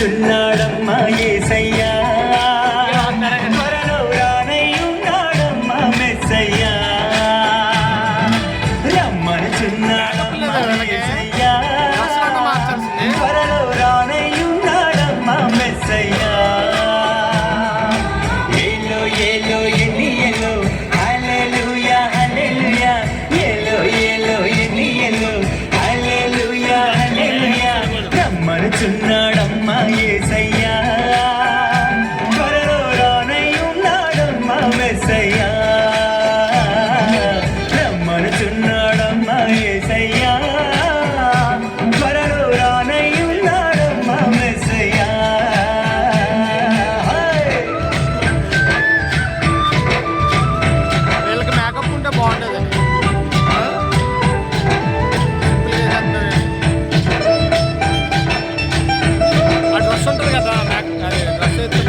రమ్మనుచున్నాడమ్మా యేసయ్యా త్వరలో రానయ్యున్నాడమ్మా మెస్సయ్యా రమ్మనుచున్నాడమ్మా యేసయ్యా త్వరలో రానయ్యున్నాడమ్మా మెస్సయ్యా ఏలో ఏలో ఎన్ని ఎలో హల్లెలూయా హల్లెలూయా ఏలో ఏలో ఎన్ని ఎలో హల్లెలూయా హల్లెలూయా రమ్మనుచున్నాడమ్మా యేసయ్యా త్వరలో రానయ్యున్నాడమ్మా మెస్సయ్యా రమ్మనుచున్నాడమ్మా యేసయ్యా త్వరలో రానయ్యున్నాడమ్మా మెస్సయ్యా వీళ్ళకి మేకప్ ఉంటే బాగుంటుంది. ఆ డ్రెస్ ఉంటుంది కదా అది డ్రెస్ అయితే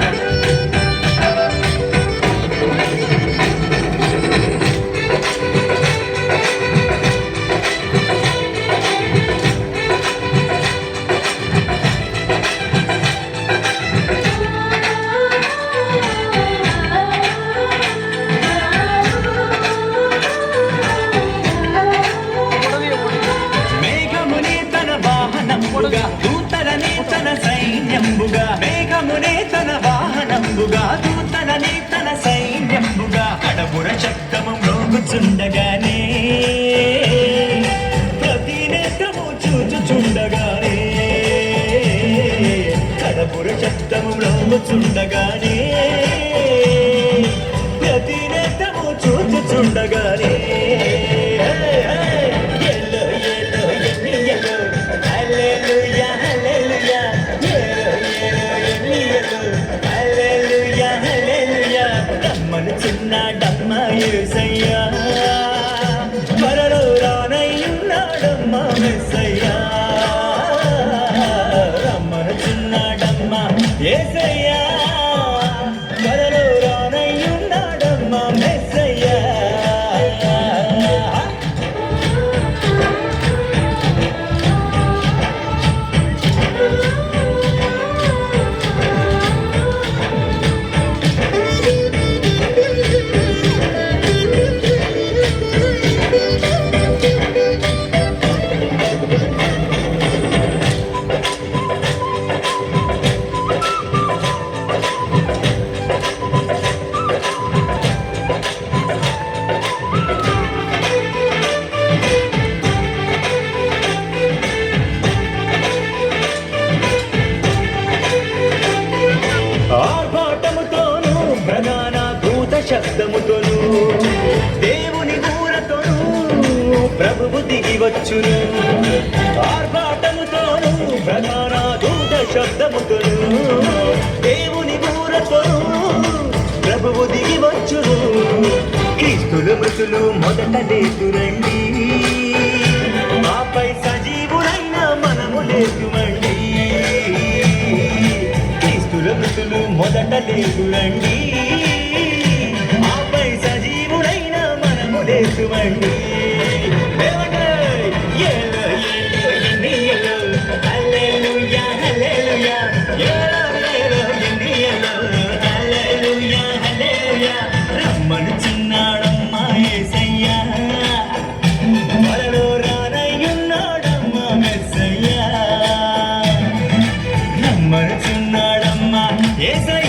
మేఘమునే తన వాహనంబుగా దూతలని తన సైన్యంబుగా మేఘమునే తన వాహనంబుగా దూతలని తన సైన్యంబుగా కడబుర శబ్దము మ్రోగుచుండగానే ప్రతి నేత్రము చూచుచుండగానే కడబుర శబ్దము మ్రోగుచుండగానే ప్రతి నేత్రము చూచుచుండగానే రమ్మనుచున్నాడమ్మా యేసయ్యా త్వరలో రానయ్యున్నాడమ్మా మెస్సయ్యా రమ్మనుచున్నాడమ్మా యేసయ్యా త్వరలో రానయ్యున్నాడమ్మా మెస్సయ్యా ఆర్భాటముతోను ప్రధాన దూత శబ్దముతోను దేవుని ఊరతోను ప్రభువు దిగి వచ్చును ఆర్భాటముతోను ప్రధాన దూత శబ్దముతోను దేవుని ఊరతోను ప్రభువు దిగి వచ్చును క్రీస్తులు మృతులు మొదట లేతురండి ఆపై సజీవులైన మనము లేతుమండి మృతులు మొదట లేదురండి ఆపై సజీవులైన మనము లేదుమండి రమ్మనుచున్నాడమ్మా యేసయ్యా త్వరలో రానయ్యున్నాడమ్మా మెస్సయ్యా రమ్మనుచున్నాడమ్మా యేసయ్యా